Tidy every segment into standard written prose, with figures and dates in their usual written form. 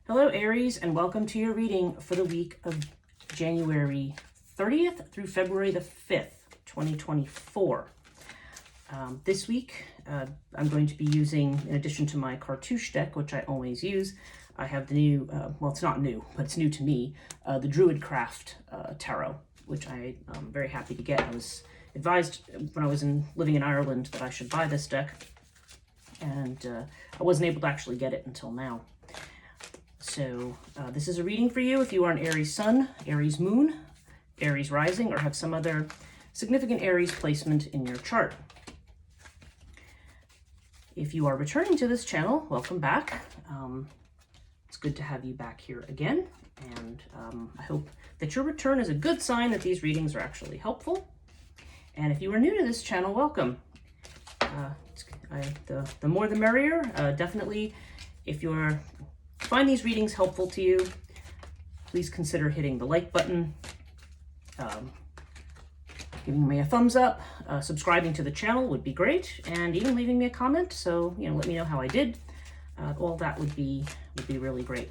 Hello, Aries, and welcome to your reading for the week of January 30th through February the 5th, 2024. This week, I'm going to be using, in addition to my cartouche deck, which I always use, I have the new, well, it's not new, but it's new to me, the Druidcraft Tarot, which I'm very happy to get. I was advised when I was living in Ireland that I should buy this deck, and I wasn't able to actually get it until now. So this is a reading for you if you are an Aries Sun, Aries Moon, Aries Rising, or have some other significant Aries placement in your chart. If you are returning to this channel, welcome back. It's good to have you back here again, and I hope that your return is a good sign that these readings are actually helpful. And if you are new to this channel, welcome. The more the merrier. Definitely, if you're find these readings helpful to you, please consider hitting the like button, giving me a thumbs up, subscribing to the channel would be great, and even leaving me a comment. So let me know how I did. All that would be really great,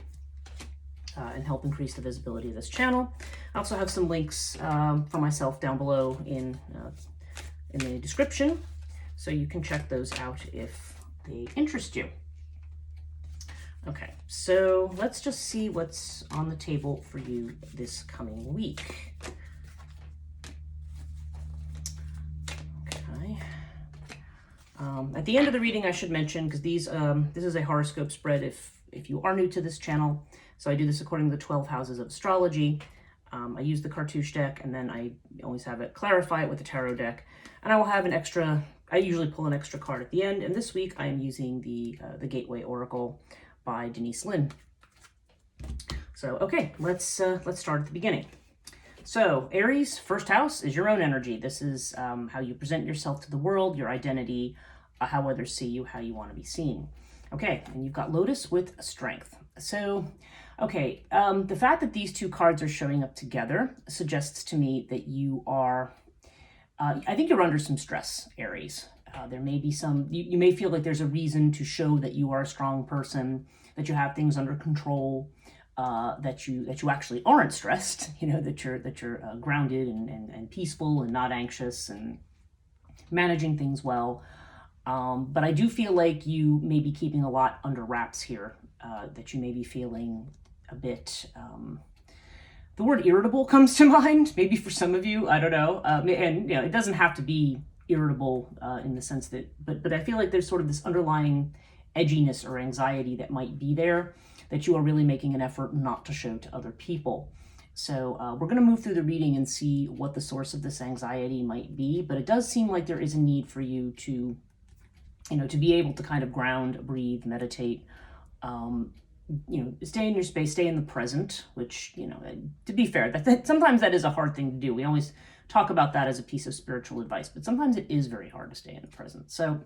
and help increase the visibility of this channel. I also have some links for myself down below in the description, so you can check those out if they interest you. Okay, so let's just see what's on the table for you this coming week. Okay. At the end of the reading, I should mention, because this is a horoscope spread if you are new to this channel. So I do this according to the 12 houses of astrology. I use the cartouche deck, and then I always have it clarify it with the tarot deck. And I will have an extra, I usually pull an extra card at the end. And this week I am using the Gateway Oracle by Denise Linn. So, okay, let's start at the beginning. So, Aries, first house is your own energy. This is how you present yourself to the world, your identity, how others see you, how you want to be seen. Okay, and you've got Lotus with Strength. So, okay, the fact that these two cards are showing up together suggests to me that you are, I think you're under some stress, Aries. There may be some, you may feel like there's a reason to show that you are a strong person, that you have things under control, that you actually aren't stressed, that you're grounded and peaceful and not anxious and managing things well. But I do feel like you may be keeping a lot under wraps here, that you may be feeling a bit, the word irritable comes to mind, maybe for some of you, I don't know. And it doesn't have to be irritable in the sense that, but I feel like there's sort of this underlying edginess or anxiety that might be there, that you are really making an effort not to show to other people. So we're going to move through the reading and see what the source of this anxiety might be, but it does seem like there is a need for you to, to be able to kind of ground, breathe, meditate, stay in your space, stay in the present, which, to be fair, that sometimes that is a hard thing to do. We always talk about that as a piece of spiritual advice, but sometimes it is very hard to stay in the present. So,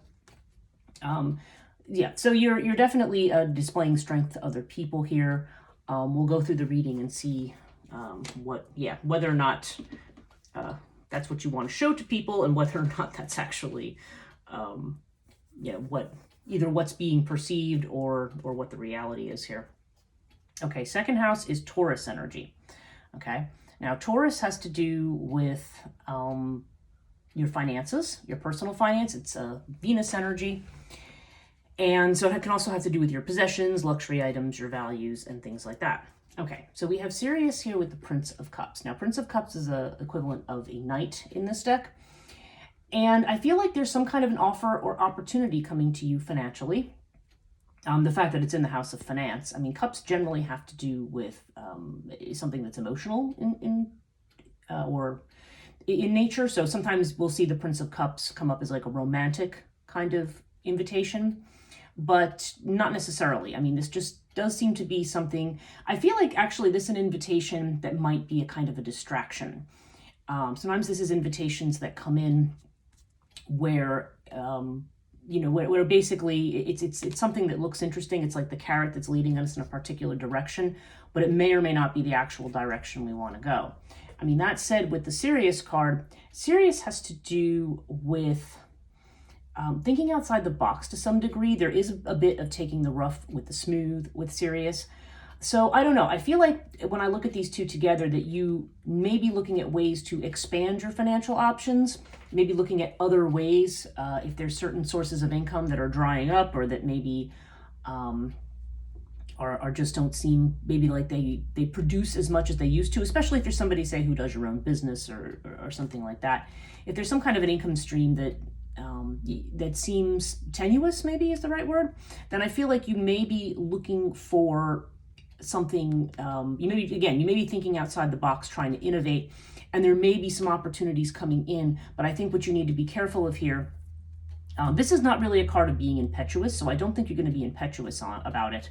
so you're definitely displaying strength to other people here. We'll go through the reading and see whether or not that's what you want to show to people, and whether or not that's actually, either what's being perceived or what the reality is here. Okay, second house is Taurus energy. Okay. Now, Taurus has to do with your finances, your personal finance. It's Venus energy. And so it can also have to do with your possessions, luxury items, your values, and things like that. Okay, so we have Sirius here with the Prince of Cups. Now, Prince of Cups is the equivalent of a knight in this deck. And I feel like there's some kind of an offer or opportunity coming to you financially. The fact that it's in the house of finance. I mean, cups generally have to do with something that's emotional or in nature. So sometimes we'll see the Prince of Cups come up as like a romantic kind of invitation, but not necessarily. I mean, this just does seem to be something, I feel like actually this is an invitation that might be a kind of a distraction. Sometimes this is invitations that come in where, where basically it's something that looks interesting. It's like the carrot that's leading us in a particular direction, but it may or may not be the actual direction we want to go. I mean, that said, with the Sirius card, Sirius has to do with thinking outside the box to some degree. There is a bit of taking the rough with the smooth with Sirius. So I don't know. I feel like when I look at these two together that you may be looking at ways to expand your financial options, maybe looking at other ways if there's certain sources of income that are drying up or that maybe um, are just don't seem maybe like they produce as much as they used to, especially if you're somebody, say, who does your own business or something like that. If there's some kind of an income stream that that seems tenuous, maybe is the right word, then I feel like you may be looking for something. You may be thinking outside the box, trying to innovate, and there may be some opportunities coming in. But I think what you need to be careful of here. This is not really a card of being impetuous, so I don't think you're going to be impetuous about it.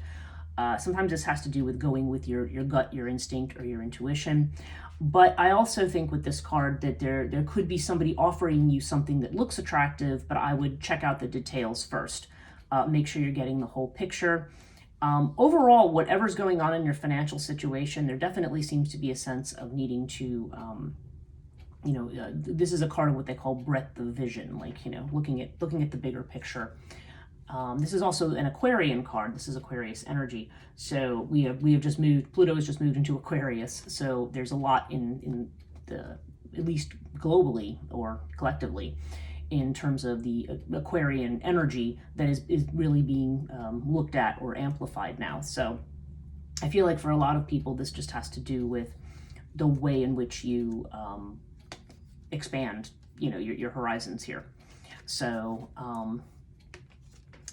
Sometimes this has to do with going with your gut, your instinct, or your intuition. But I also think with this card that there could be somebody offering you something that looks attractive, but I would check out the details first. Make sure you're getting the whole picture. Overall, whatever's going on in your financial situation, there definitely seems to be a sense of needing to, this is a card of what they call breadth of vision, like, looking at the bigger picture. This is also an Aquarian card. This is Aquarius energy. So we have just moved. Pluto has just moved into Aquarius. So there's a lot in the, at least globally or collectively, in terms of the Aquarian energy that is really being looked at or amplified now. So I feel like for a lot of people, this just has to do with the way in which you expand, your horizons here. So.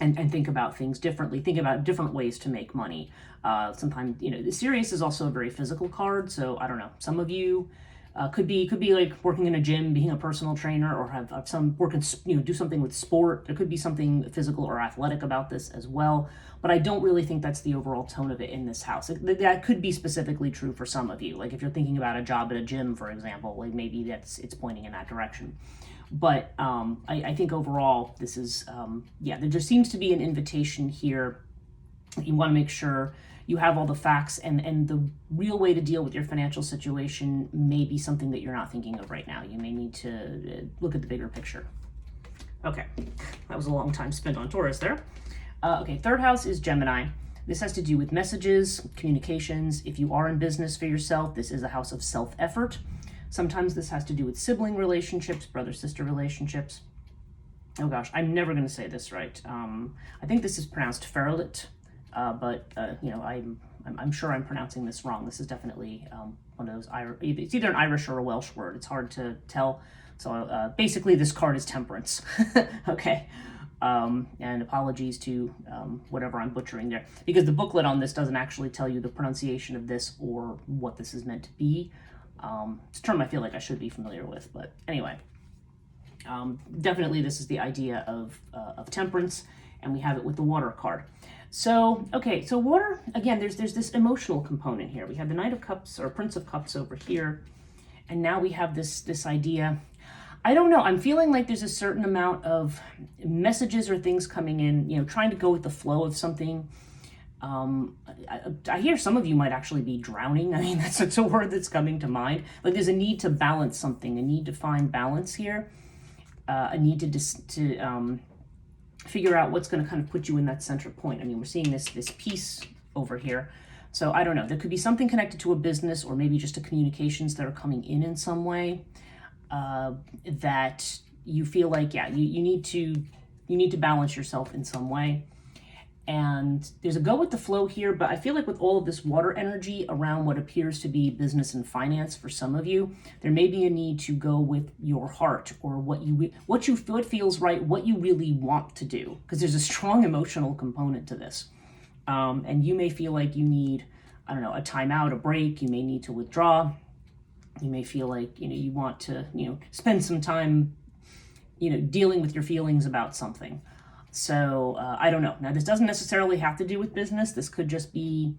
And think about things differently, think about different ways to make money. Sometimes, the Sirius is also a very physical card, so I don't know. Some of you could be like working in a gym, being a personal trainer, or have some working, do something with sport. There could be something physical or athletic about this as well, but I don't really think that's the overall tone of it in this house. That could be specifically true for some of you. Like if you're thinking about a job at a gym, for example, like maybe it's pointing in that direction. But I think overall, this is, there just seems to be an invitation here. You want to make sure you have all the facts, and the real way to deal with your financial situation may be something that you're not thinking of right now. You may need to look at the bigger picture. Okay, that was a long time spent on Taurus there. Okay, third house is Gemini. This has to do with messages, communications. If you are in business for yourself, this is a house of self-effort. Sometimes this has to do with sibling relationships, brother-sister relationships. Oh gosh, I'm never going to say this right. I think this is pronounced Ferlit, but I'm sure I'm pronouncing this wrong. This is definitely one of those, it's either an Irish or a Welsh word. It's hard to tell. So basically this card is temperance. Okay. And apologies to whatever I'm butchering there, because the booklet on this doesn't actually tell you the pronunciation of this or what this is meant to be. It's a term I feel like I should be familiar with, but anyway, definitely this is the idea of temperance, and we have it with the water card. So, okay, so water, again, there's this emotional component here. We have the Knight of Cups or Prince of Cups over here, and now we have this idea. I don't know, I'm feeling like there's a certain amount of messages or things coming in, trying to go with the flow of something. I hear some of you might actually be drowning. I mean, that's a word that's coming to mind. Like there's a need to balance something, a need to find balance here, a need to figure out what's going to kind of put you in that center point. I mean, we're seeing this piece over here. So I don't know, there could be something connected to a business or maybe just to communications that are coming in some way that you feel like, you need to balance yourself in some way. And there's a go with the flow here, but I feel like with all of this water energy around what appears to be business and finance for some of you, there may be a need to go with your heart or what feels right, what you really want to do, because there's a strong emotional component to this. And you may feel like you need, I don't know, a timeout, a break. You may need to withdraw. You may feel like, you want to, spend some time, dealing with your feelings about something. So I don't know. Now, this doesn't necessarily have to do with business. This could just be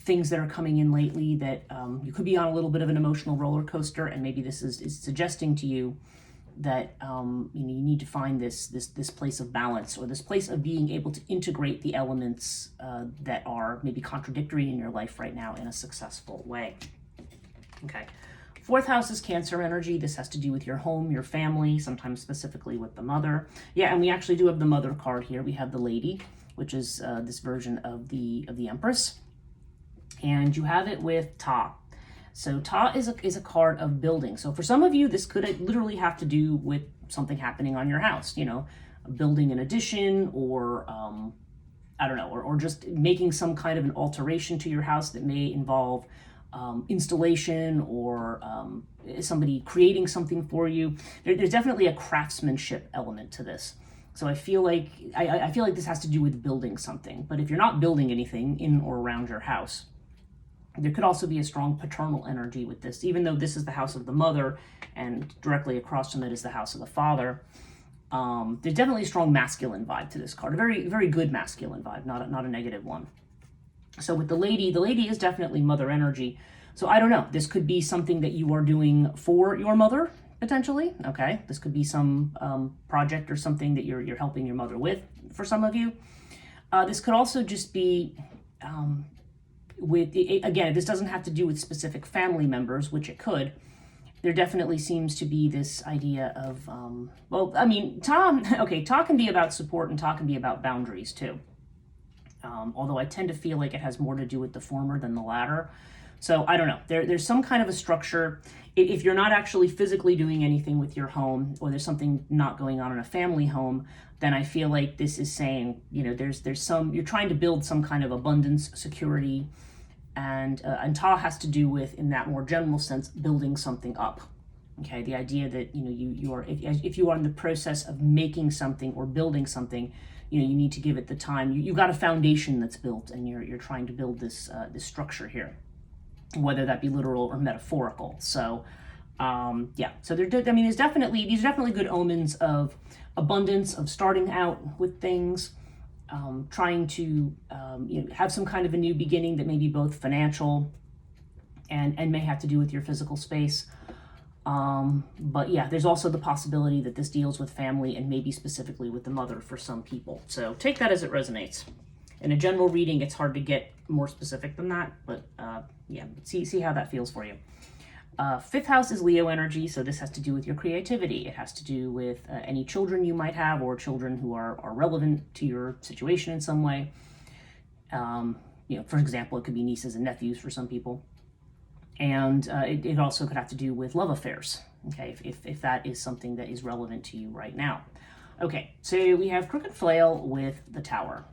things that are coming in lately that you could be on a little bit of an emotional roller coaster, and maybe this is suggesting to you that you need to find this place of balance, or this place of being able to integrate the elements that are maybe contradictory in your life right now in a successful way. Okay. Fourth house is Cancer energy. This has to do with your home, your family, sometimes specifically with the mother. Yeah, and we actually do have the mother card here. We have the Lady, which is this version of the Empress. And you have it with Ta. So Ta is a card of building. So for some of you, this could literally have to do with something happening on your house, you know, building an addition, or I don't know, or just making some kind of an alteration to your house that may involve installation, or somebody creating something for you. There's definitely a craftsmanship element to this. So I feel like I feel like this has to do with building something. But if you're not building anything in or around your house, there could also be a strong paternal energy with this, even though this is the house of the mother and directly across from it is the house of the father. There's definitely a strong masculine vibe to this card, a very, very good masculine vibe, not a negative one. So with the lady is definitely mother energy. So I don't know, this could be something that you are doing for your mother, potentially. Okay, this could be some project or something that you're helping your mother with for some of you. This could also just be again, this doesn't have to do with specific family members, which it could. There definitely seems to be this idea of, well, I mean, Ta can be about support, and Ta can be about boundaries too. Although I tend to feel like it has more to do with the former than the latter. So I don't know, there's some kind of a structure. If you're not actually physically doing anything with your home, or there's something not going on in a family home, then I feel like this is saying, you know, you're trying to build some kind of abundance, security, and Ta has to do with, in that more general sense, building something up. Okay, the idea that, you know, you are, if you are in the process of making something or building something, you know, you need to give it the time. You've got a foundation that's built, and you're trying to build this structure here, whether that be literal or metaphorical. So yeah, so these are definitely good omens of abundance, of starting out with things, trying to have some kind of a new beginning that may be both financial and may have to do with your physical space. But yeah, there's also the possibility that this deals with family, and maybe specifically with the mother for some people. So take that as it resonates. In a general reading, it's hard to get more specific than that, but yeah, see how that feels for you. Fifth house is Leo energy, so this has to do with your creativity. It has to do with any children you might have, or children who are relevant to your situation in some way. You know, for example, it could be nieces and nephews for some people. And it also could have to do with love affairs, okay, if that is something that is relevant to you right now. Okay, so we have Crooked Flail with the Tower.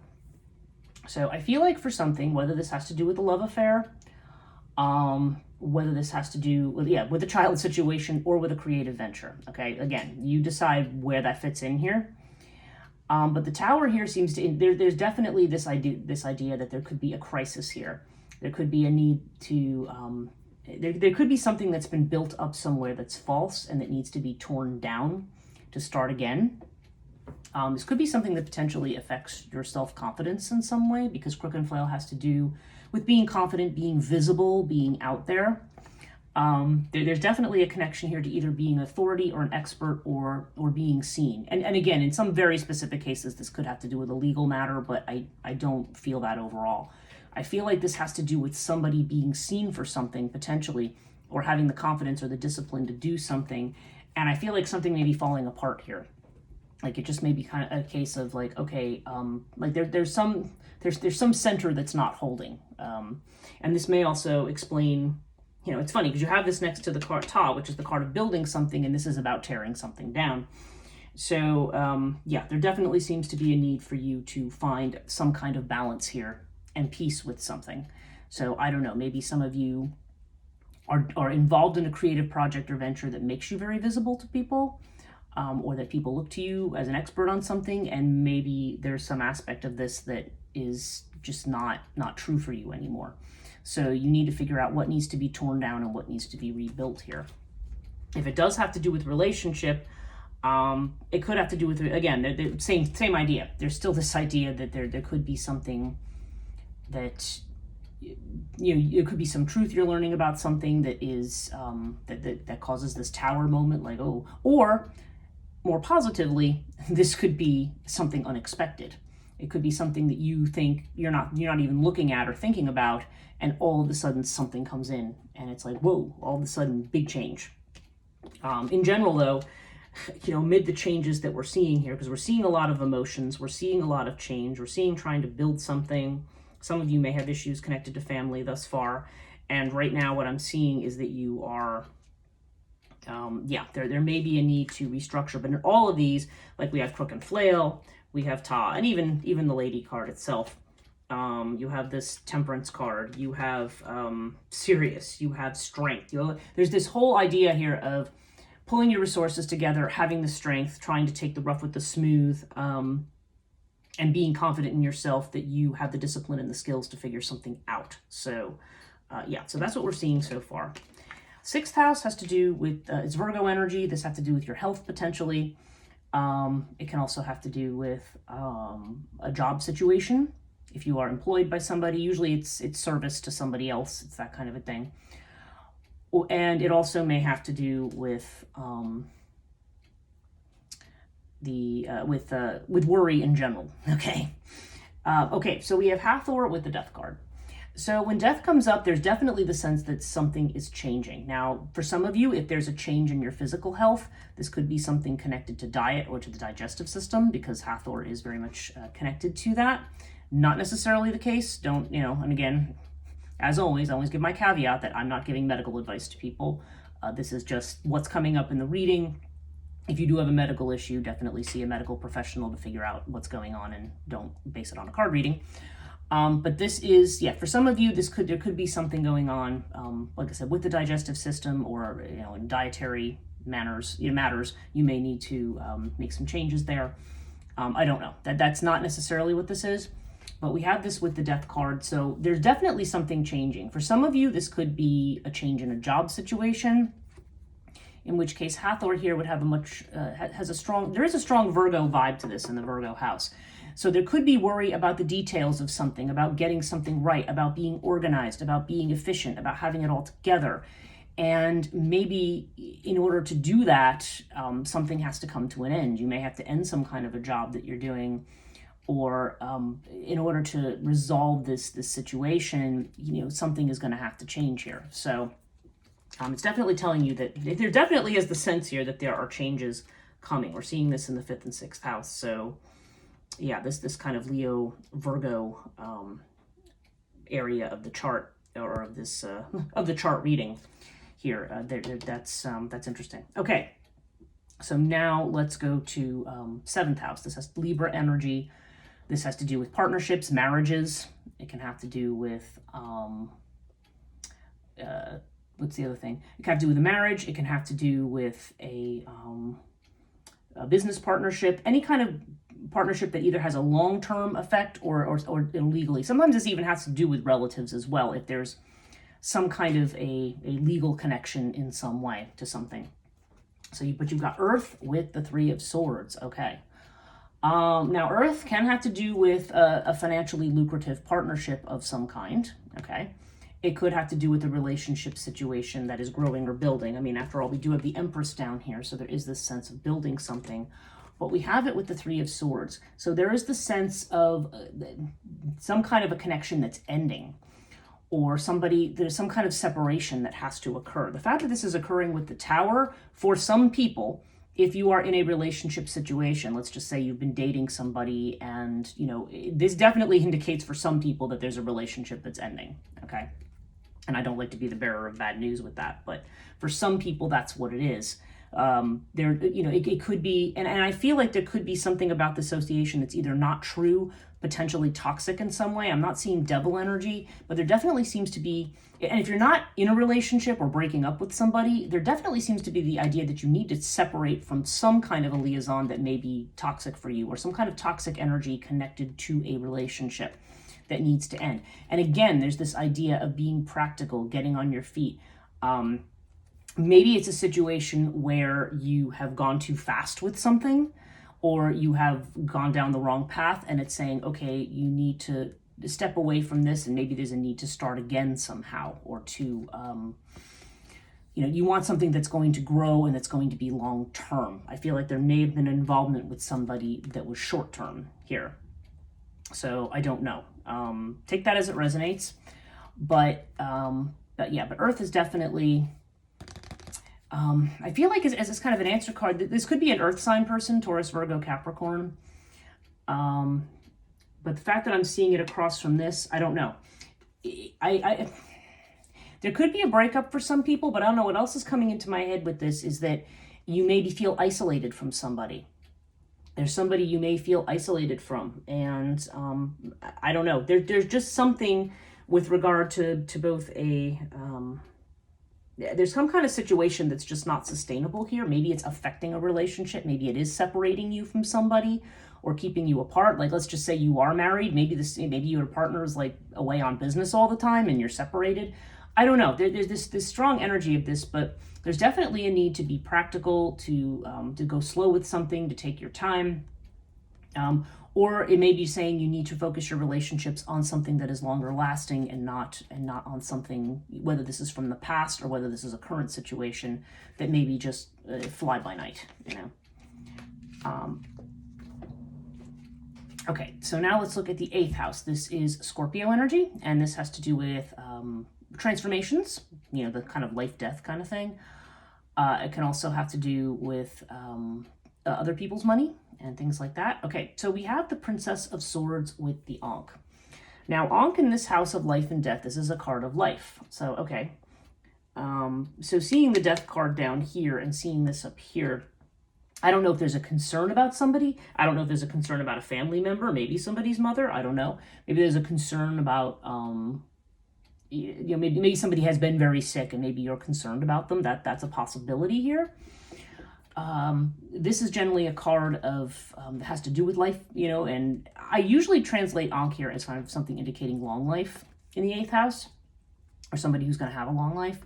So I feel like for something, whether this has to do with a love affair, whether this has to do with a child situation, or with a creative venture. Okay, again, you decide where that fits in here. But the Tower here seems to, there's definitely this idea that there could be a crisis here. There could be a need to, there could be something that's been built up somewhere that's false and that needs to be torn down to start again. This could be something that potentially affects your self-confidence in some way, because Crooked Flail has to do with being confident, being visible, being out there. There's definitely a connection here to either being authority or an expert, or being seen. And again, in some very specific cases, this could have to do with a legal matter, but I don't feel that overall. I feel like this has to do with somebody being seen for something, potentially, or having the confidence or the discipline to do something. And I feel like something may be falling apart here. Like, it just may be kind of a case of like, okay, like there's some center that's not holding. And this may also explain, you know, it's funny because you have this next to the card Ta, which is the card of building something, and this is about tearing something down. So yeah, there definitely seems to be a need for you to find some kind of balance here and peace with something. So I don't know, maybe some of you are involved in a creative project or venture that makes you very visible to people, or that people look to you as an expert on something, and maybe there's some aspect of this that is just not true for you anymore. So you need to figure out what needs to be torn down and what needs to be rebuilt here. If it does have to do with relationship, it could have to do with, again, the same idea. There's still this idea that there could be something that, you know, it could be some truth you're learning about something that is that causes this Tower moment, like, oh, or more positively, this could be something unexpected. It could be something that you think you're not even looking at or thinking about, and all of a sudden something comes in, and it's like, whoa, all of a sudden, big change. In general, though, you know, amid the changes that we're seeing here, because we're seeing a lot of emotions, we're seeing a lot of change, we're seeing trying to build something, Some of you may have issues connected to family thus far. And right now what I'm seeing is that you are, there may be a need to restructure. But in all of these, like we have Crook and Flail, we have Ta, and even the Lady card itself. You have this Temperance card, you have Sirius, you have Strength. There's this whole idea here of pulling your resources together, having the strength, trying to take the rough with the smooth, and being confident in yourself that you have the discipline and the skills to figure something out. So so that's what we're seeing so far. 6th house has to do with, it's Virgo energy. This has to do with your health potentially. It can also have to do with a job situation. If you are employed by somebody, usually it's service to somebody else. It's that kind of a thing. And it also may have to do with with worry in general. Okay. Okay. So we have Hathor with the Death card. So when death comes up, there's definitely the sense that something is changing. Now, for some of you, if there's a change in your physical health, this could be something connected to diet or to the digestive system, because Hathor is very much connected to that. Not necessarily the case. Don't, and again, as always, I always give my caveat that I'm not giving medical advice to people. This is just what's coming up in the reading. If you do have a medical issue, definitely see a medical professional to figure out what's going on, and don't base it on a card reading. But this is, for some of you, there could be something going on, like I said, with the digestive system, or, in dietary matters, you may need to make some changes there. I don't know. That's not necessarily what this is, but we have this with the Death card. So there's definitely something changing. For some of you, this could be a change in a job situation, in which case Hathor here would have there is a strong Virgo vibe to this in the Virgo house. So there could be worry about the details of something, about getting something right, about being organized, about being efficient, about having it all together. And maybe in order to do that, something has to come to an end. You may have to end some kind of a job that you're doing, or in order to resolve this situation, something is going to have to change here. So it's definitely telling you that there definitely is the sense here that there are changes coming. We're seeing this in the 5th and 6th house. So this kind of Leo Virgo area of the chart, or of this of the chart reading here. That's interesting. Okay, so now let's go to 7th house. This has Libra energy. This has to do with partnerships, marriages. It can have to do with what's the other thing? It can have to do with a marriage. It can have to do with a business partnership, any kind of partnership that either has a long-term effect or illegally. Sometimes this even has to do with relatives as well, if there's some kind of a legal connection in some way to something. But you've got Earth with the 3 of Swords. Okay. Now Earth can have to do with a financially lucrative partnership of some kind. Okay. It could have to do with a relationship situation that is growing or building. I mean, after all, we do have the Empress down here, so there is this sense of building something. But we have it with the 3 of Swords. So there is the sense of some kind of a connection that's ending, or there's some kind of separation that has to occur. The fact that this is occurring with the Tower, for some people, if you are in a relationship situation, let's just say you've been dating somebody, and, this definitely indicates for some people that there's a relationship that's ending, okay? And I don't like to be the bearer of bad news with that, but for some people, that's what it is. It could be, and I feel like there could be something about the association that's either not true, potentially toxic in some way. I'm not seeing devil energy, but there definitely seems to be, and if you're not in a relationship or breaking up with somebody, there definitely seems to be the idea that you need to separate from some kind of a liaison that may be toxic for you, or some kind of toxic energy connected to a relationship that needs to end. And again, there's this idea of being practical, getting on your feet. Maybe it's a situation where you have gone too fast with something, or you have gone down the wrong path, and it's saying, okay, you need to step away from this, and maybe there's a need to start again somehow, or to, you want something that's going to grow and that's going to be long-term. I feel like there may have been an involvement with somebody that was short-term here. So I don't know. Take that as it resonates. But Earth is definitely, I feel like as this kind of an answer card, this could be an Earth sign person, Taurus, Virgo, Capricorn. But the fact that I'm seeing it across from this, I don't know. There could be a breakup for some people, but I don't know what else is coming into my head with this is that you maybe feel isolated from somebody. There's somebody you may feel isolated from. And I don't know. There's just something with regard to both there's some kind of situation that's just not sustainable here. Maybe it's affecting a relationship. Maybe it is separating you from somebody or keeping you apart. Like, let's just say you are married. Maybe your partner is like away on business all the time and you're separated. I don't know. There's this strong energy of this, but there's definitely a need to be practical, to go slow with something, to take your time. Or it may be saying you need to focus your relationships on something that is longer lasting and not on something, whether this is from the past or whether this is a current situation that maybe just fly by night, you know. Okay, so now let's look at the 8th house. This is Scorpio energy, and this has to do with transformations, you know, the kind of life-death kind of thing. It can also have to do with other people's money and things like that. Okay, so we have the Princess of Swords with the Ankh. Now, Ankh in this house of life and death, this is a card of life. So, okay. So seeing the death card down here and seeing this up here, I don't know if there's a concern about somebody. I don't know if there's a concern about a family member, maybe somebody's mother. I don't know. Maybe there's a concern about, you know, maybe somebody has been very sick and maybe you're concerned about them. That's a possibility here. This is generally a card of that has to do with life, you know, and I usually translate Ankh here as kind of something indicating long life in the 8th house, or somebody who's going to have a long life.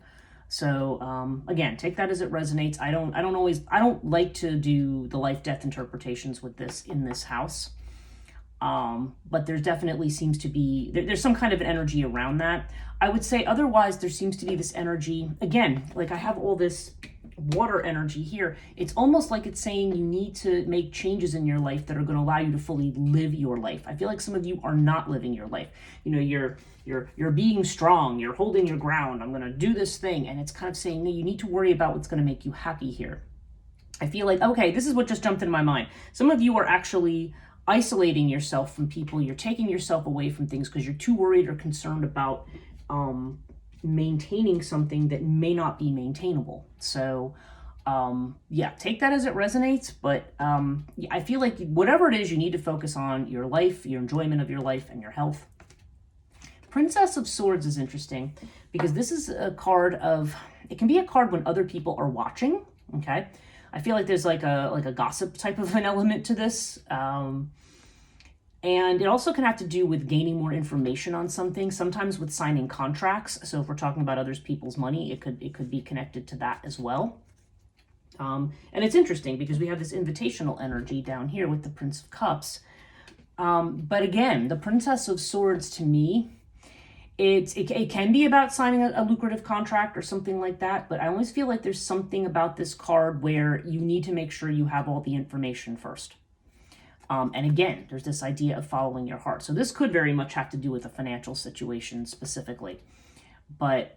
So again, take that as it resonates. I don't like to do the life death interpretations with this in this house. But there definitely seems to be, there's some kind of an energy around that. I would say otherwise there seems to be this energy, again, like I have all this water energy here. It's almost like it's saying you need to make changes in your life that are going to allow you to fully live your life. I feel like some of you are not living your life. You know, you're being strong, you're holding your ground, I'm going to do this thing. And it's kind of saying, no, you need to worry about what's going to make you happy here. I feel like, okay, this is what just jumped into my mind. Some of you are actually isolating yourself from people. You're taking yourself away from things because you're too worried or concerned about maintaining something that may not be maintainable. So yeah, take that as it resonates. But I feel like whatever it is, you need to focus on your life, your enjoyment of your life, and your health. Princess of Swords is interesting because this is a card of, it can be a card when other people are watching. Okay, I feel like there's like a gossip type of an element to this. And it also can have to do with gaining more information on something, sometimes with signing contracts. So if we're talking about other people's money, it could be connected to that as well. And it's interesting because we have this invitational energy down here with the Prince of Cups. But again, the Princess of Swords to me, it can be about signing a lucrative contract or something like that, but I always feel like there's something about this card where you need to make sure you have all the information first. And again, there's this idea of following your heart. So this could very much have to do with a financial situation specifically. But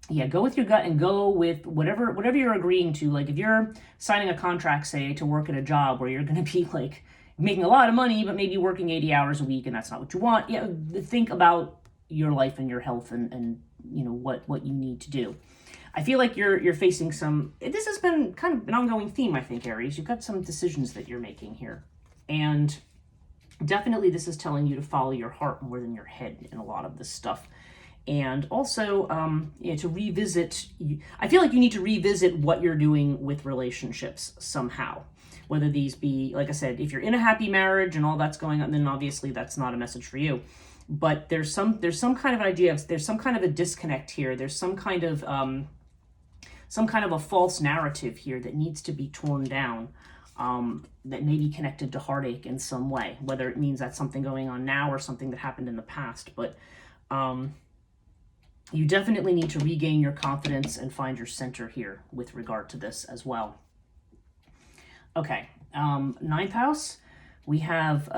yeah, go with your gut and go with whatever you're agreeing to. Like if you're signing a contract, say, to work at a job where you're going to be like making a lot of money, but maybe working 80 hours a week and that's not what you want. Yeah, think about your life and your health and you know what you need to do. I feel like you're facing some, this has been kind of an ongoing theme, I think, Aries. You've got some decisions that you're making here. And definitely this is telling you to follow your heart more than your head in a lot of this stuff. And also, to revisit, I feel like you need to revisit what you're doing with relationships somehow. Whether these be, like I said, if you're in a happy marriage and all that's going on, then obviously that's not a message for you. But there's some kind of idea, there's some kind of a disconnect here. There's some kind of a false narrative here that needs to be torn down, that may be connected to heartache in some way, whether it means that's something going on now or something that happened in the past. But you definitely need to regain your confidence and find your center here with regard to this as well. Okay, 9th house, we have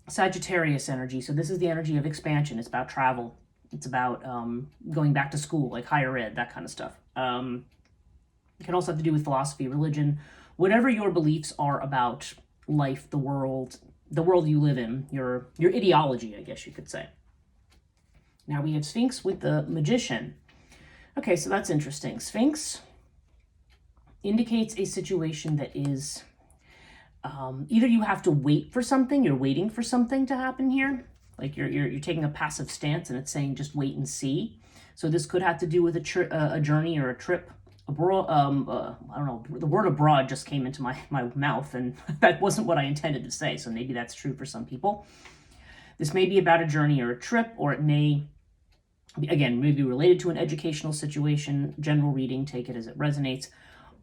Sagittarius energy. So this is the energy of expansion. It's about travel. It's about going back to school, like higher ed, that kind of stuff. It can also have to do with philosophy, religion, whatever your beliefs are about life, the world, the world you live in, your ideology, I guess you could say. Now we have Sphinx with the Magician. Okay, so that's interesting. Sphinx indicates a situation that is either you have to wait for something, you're waiting for something to happen here, like you're taking a passive stance, and it's saying just wait and see. So this could have to do with a journey or a trip abroad. I don't know, the word abroad just came into my mouth, and that wasn't what I intended to say, so maybe that's true for some people. This may be about a journey or a trip, or it may, again, maybe related to an educational situation. General reading, take it as it resonates.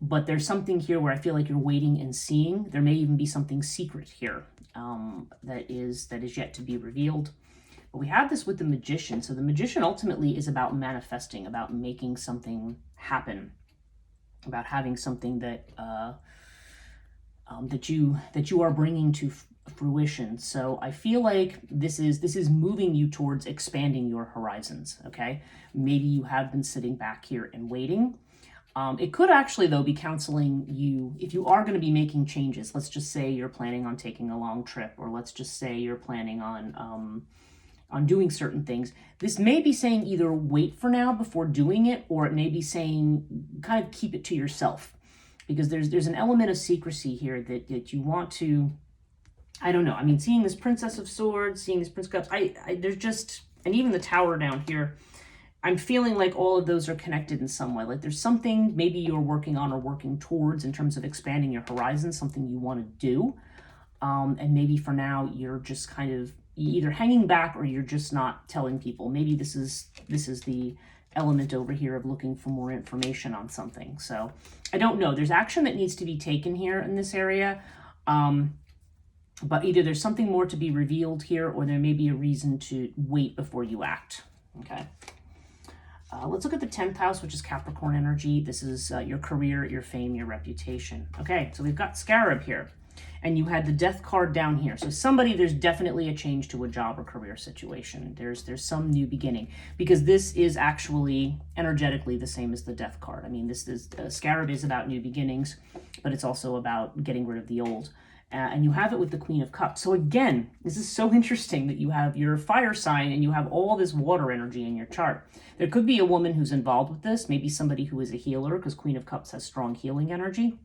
But there's something here where I feel like you're waiting and seeing. There may even be something secret here that is yet to be revealed. But we have this with the Magician. So the Magician ultimately is about manifesting, about making something happen, about having something that that you are bringing to fruition. So I feel like this is moving you towards expanding your horizons. Okay, maybe you have been sitting back here and waiting. It could actually, though, be counseling you if you are going to be making changes. Let's just say you're planning on taking a long trip, or let's just say you're planning on doing certain things. This may be saying either wait for now before doing it, or it may be saying kind of keep it to yourself, because there's an element of secrecy here that you want to. I don't know. I mean, seeing this Princess of Swords, seeing this Prince of Cups, there's just, and even the Tower down here. I'm feeling like all of those are connected in some way. Like there's something maybe you're working on or working towards in terms of expanding your horizons, something you want to do. And maybe for now you're just kind of either hanging back or you're just not telling people. Maybe this is the element over here of looking for more information on something. So I don't know. There's action that needs to be taken here in this area. But either there's something more to be revealed here, or there may be a reason to wait before you act. Okay. Let's look at the 10th house, which is Capricorn energy. This is your career, your fame, your reputation. Okay, so we've got Scarab here, and you had the Death card down here. So there's definitely a change to a job or career situation. There's some new beginning, because this is actually energetically the same as the Death card. I mean, this is Scarab is about new beginnings, but it's also about getting rid of the old. And you have it with the Queen of Cups. So again, this is so interesting that you have your fire sign and you have all this water energy in your chart. There could be a woman who's involved with this, maybe somebody who is a healer, because Queen of Cups has strong healing energy.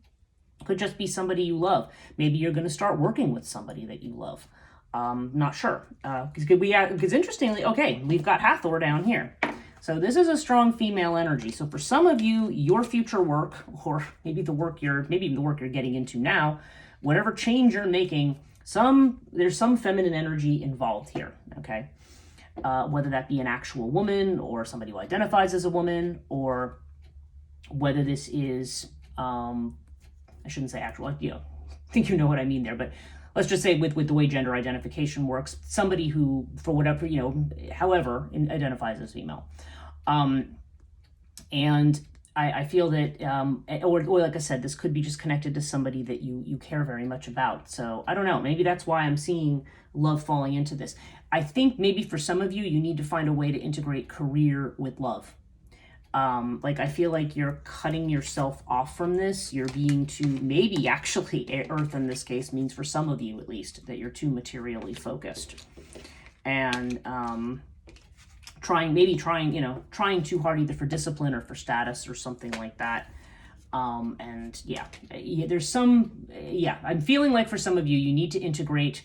Could just be somebody you love. Maybe you're going to start working with somebody that you love. Not sure. Because interestingly, okay, we've got Hathor down here. So this is a strong female energy. So for some of you, your future work, or maybe the work you're getting into now, whatever change you're making, there's some feminine energy involved here, okay? Whether that be an actual woman or somebody who identifies as a woman, or whether this is, I shouldn't say actual, I think you know what I mean there, but let's just say with the way gender identification works, somebody who, for whatever, however, identifies as female. And I feel that, or like I said, this could be just connected to somebody that you care very much about. So I don't know, maybe that's why I'm seeing love falling into this. I think maybe for some of you, you need to find a way to integrate career with love. Like I feel like you're cutting yourself off from this. You're being too, maybe actually Earth in this case means for some of you at least, that you're too materially focused. And, trying too hard either for discipline or for status or something like that. And there's I'm feeling like for some of you, you need to integrate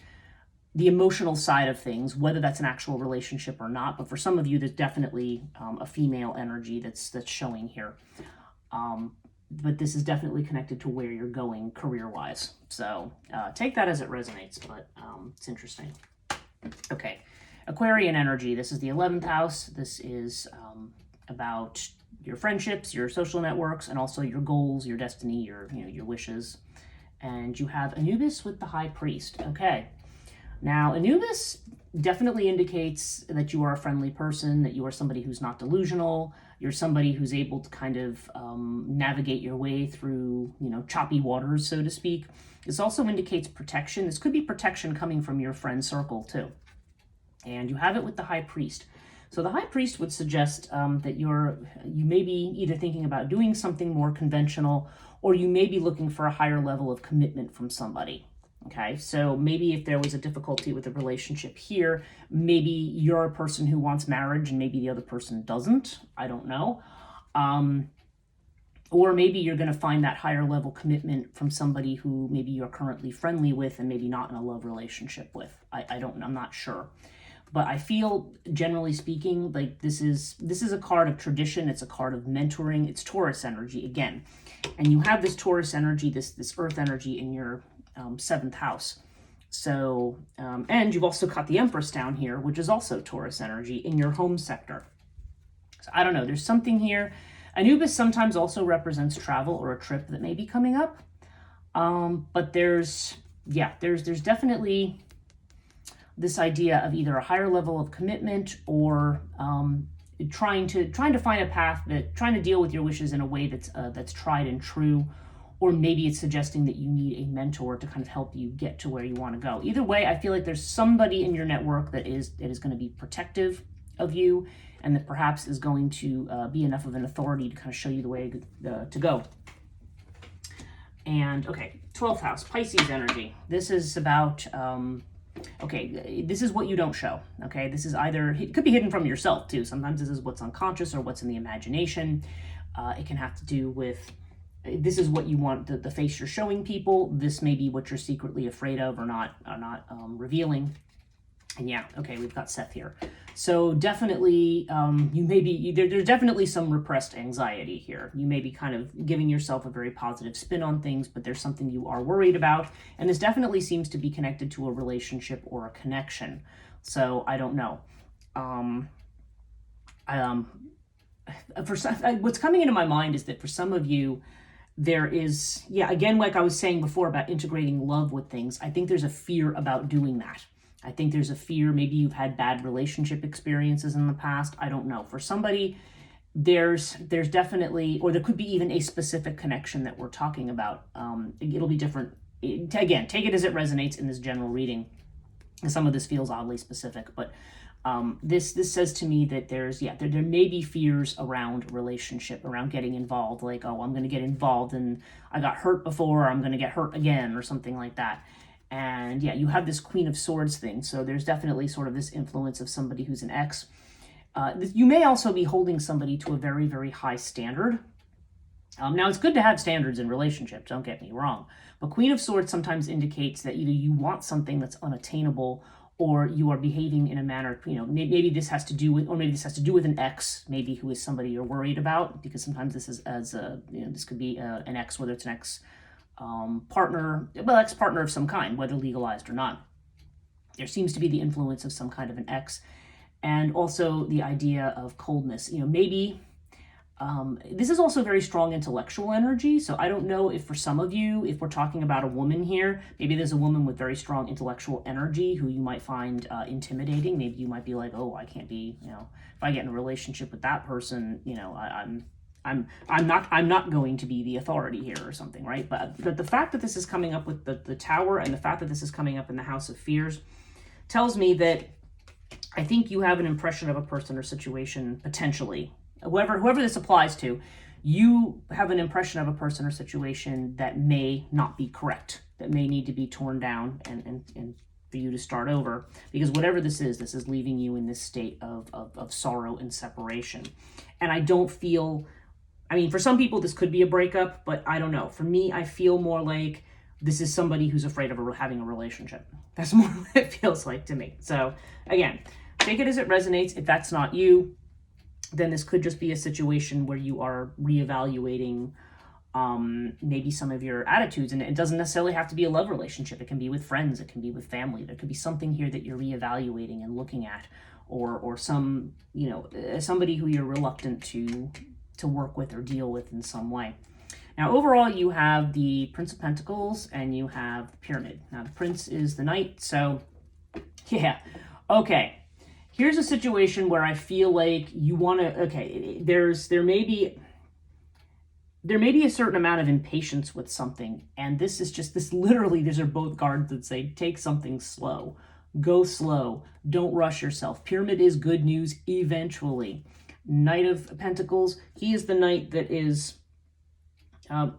the emotional side of things, whether that's an actual relationship or not. But for some of you, there's definitely a female energy that's showing here. But this is definitely connected to where you're going career-wise. So take that as it resonates, but it's interesting. Okay. Aquarian energy. This is the 11th house. This is about your friendships, your social networks, and also your goals, your destiny, your wishes. And you have Anubis with the High Priest. Okay. Now, Anubis definitely indicates that you are a friendly person, that you are somebody who's not delusional. You're somebody who's able to kind of navigate your way through, choppy waters, so to speak. This also indicates protection. This could be protection coming from your friend circle, too. And you have it with the High Priest. So the High Priest would suggest that you may be either thinking about doing something more conventional, or you may be looking for a higher level of commitment from somebody. Okay, so maybe if there was a difficulty with a relationship here, maybe you're a person who wants marriage and maybe the other person doesn't. I don't know. Or maybe you're going to find that higher level commitment from somebody who maybe you're currently friendly with and maybe not in a love relationship with. I don't know. I'm not sure. But I feel, generally speaking, like this is a card of tradition. It's a card of mentoring. It's Taurus energy again. And you have this Taurus energy, this earth energy in your 7th house. So, and you've also got the Empress down here, which is also Taurus energy in your home sector. So I don't know, there's something here. Anubis sometimes also represents travel or a trip that may be coming up. But there's definitely this idea of either a higher level of commitment or trying to find a path, trying to deal with your wishes in a way that's tried and true. Or maybe it's suggesting that you need a mentor to kind of help you get to where you want to go. Either way, I feel like there's somebody in your network that is going to be protective of you and that perhaps is going to be enough of an authority to kind of show you the way to go. And okay, 12th house, Pisces energy. This is about, okay, this is what you don't show. Okay, this is either, it could be hidden from yourself too. Sometimes this is what's unconscious or what's in the imagination. It can have to do with, this is what you want, the face you're showing people. This may be what you're secretly afraid of or not revealing. And yeah, okay, we've got Seth here. So definitely, you may be, there's definitely some repressed anxiety here. You may be kind of giving yourself a very positive spin on things, but there's something you are worried about. And this definitely seems to be connected to a relationship or a connection. So I don't know. What's coming into my mind is that for some of you, there is, again, like I was saying before about integrating love with things, I think there's a fear about doing that. I think there's a fear, maybe you've had bad relationship experiences in the past. I don't know. For somebody, there's definitely, or there could be even a specific connection that we're talking about. It'll be different. Again, take it as it resonates in this general reading. Some of this feels oddly specific, but this says to me that there may be fears around relationship, around getting involved, like, oh, I'm going to get involved and I got hurt before, I'm going to get hurt again, or something like that. And yeah, you have this Queen of Swords thing, so there's definitely sort of this influence of somebody who's an ex. You may also be holding somebody to a very, very high standard. Now, it's good to have standards in relationships, don't get me wrong, but Queen of Swords sometimes indicates that either you want something that's unattainable or you are behaving in a manner, maybe this has to do with, or maybe this has to do with an ex, maybe who is somebody you're worried about, because sometimes this is this could be an ex, whether it's an ex partner, ex-partner of some kind, whether legalized or not. There seems to be the influence of some kind of an ex, and also the idea of coldness. Maybe this is also very strong intellectual energy, so I don't know if for some of you, if we're talking about a woman here, maybe there's a woman with very strong intellectual energy who you might find intimidating. Maybe you might be like, oh, I can't be, if I get in a relationship with that person, I'm not going to be the authority here or something, right? But the fact that this is coming up with the Tower and the fact that this is coming up in the House of Fears tells me that I think you have an impression of a person or situation, potentially. Whoever this applies to, you have an impression of a person or situation that may not be correct, that may need to be torn down and for you to start over, because whatever this is leaving you in this state of sorrow and separation. And I don't feel, for some people this could be a breakup, but I don't know. For me, I feel more like this is somebody who's afraid of having a relationship. That's more what it feels like to me. So again, take it as it resonates. If that's not you, then this could just be a situation where you are reevaluating maybe some of your attitudes. And it doesn't necessarily have to be a love relationship. It can be with friends. It can be with family. There could be something here that you're reevaluating and looking at, or some, somebody who you're reluctant to work with or deal with in some way. Now, overall, you have the Prince of Pentacles and you have the Pyramid. Now, the Prince is the Knight. So yeah, okay. Here's a situation where I feel like you want to, okay, there may be a certain amount of impatience with something. And this is just, literally, these are both cards that say, take something slow, go slow, don't rush yourself. Pyramid is good news eventually. Knight of Pentacles, he is the knight that is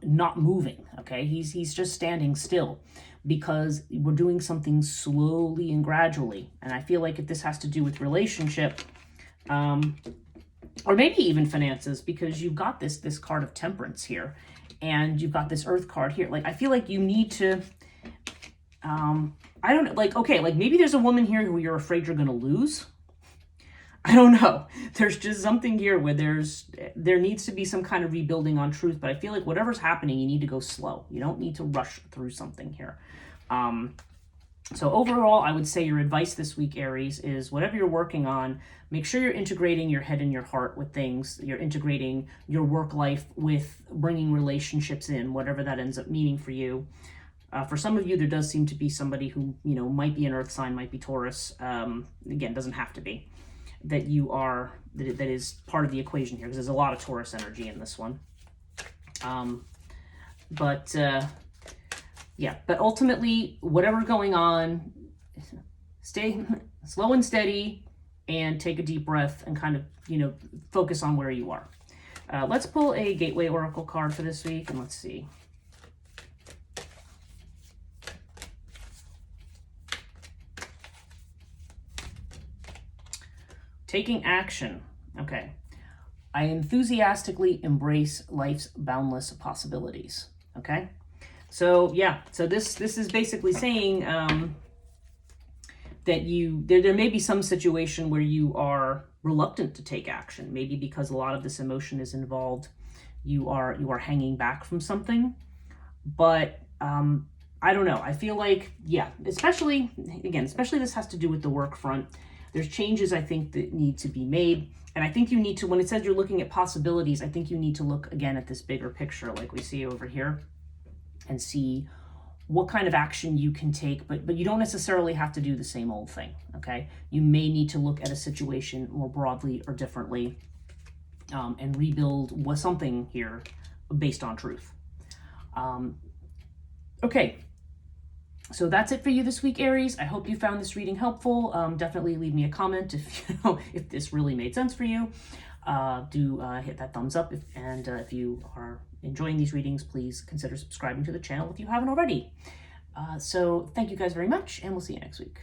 not moving, okay? He's just standing still because we're doing something slowly and gradually. And I feel like if this has to do with relationship, or maybe even finances, because you've got this card of temperance here, and you've got this earth card here. Like, I feel like you need to, I don't know, like, okay, like maybe there's a woman here who you're afraid you're going to lose. I don't know. There's just something here where there needs to be some kind of rebuilding on truth, but I feel like whatever's happening, you need to go slow. You don't need to rush through something here. So overall, I would say your advice this week, Aries, is whatever you're working on, make sure you're integrating your head and your heart with things. You're integrating your work life with bringing relationships in, whatever that ends up meaning for you. For some of you, there does seem to be somebody who, you know, might be an earth sign, might be Taurus. Again, doesn't have to be. That you are, that is part of the equation here, because there's a lot of Taurus energy in this one. Yeah, but ultimately, whatever's going on, stay slow and steady and take a deep breath and kind of, you know, focus on where you are. Let's pull a Gateway Oracle card for this week, and let's see. Taking action. Okay. I enthusiastically embrace life's boundless possibilities. Okay. So yeah, so this is basically saying that there may be some situation where you are reluctant to take action, maybe because a lot of this emotion is involved. You are hanging back from something, but I don't know. I feel like, yeah, especially this has to do with the work front. There's changes, I think, that need to be made. And I think you need to, when it says you're looking at possibilities, I think you need to look again at this bigger picture like we see over here and see what kind of action you can take. But you don't necessarily have to do the same old thing, okay? You may need to look at a situation more broadly or differently and rebuild something here based on truth. Okay. So that's it for you this week, Aries. I hope you found this reading helpful. Definitely leave me a comment if this really made sense for you. Do hit that thumbs up, if you are enjoying these readings, please consider subscribing to the channel if you haven't already. So thank you guys very much, and we'll see you next week.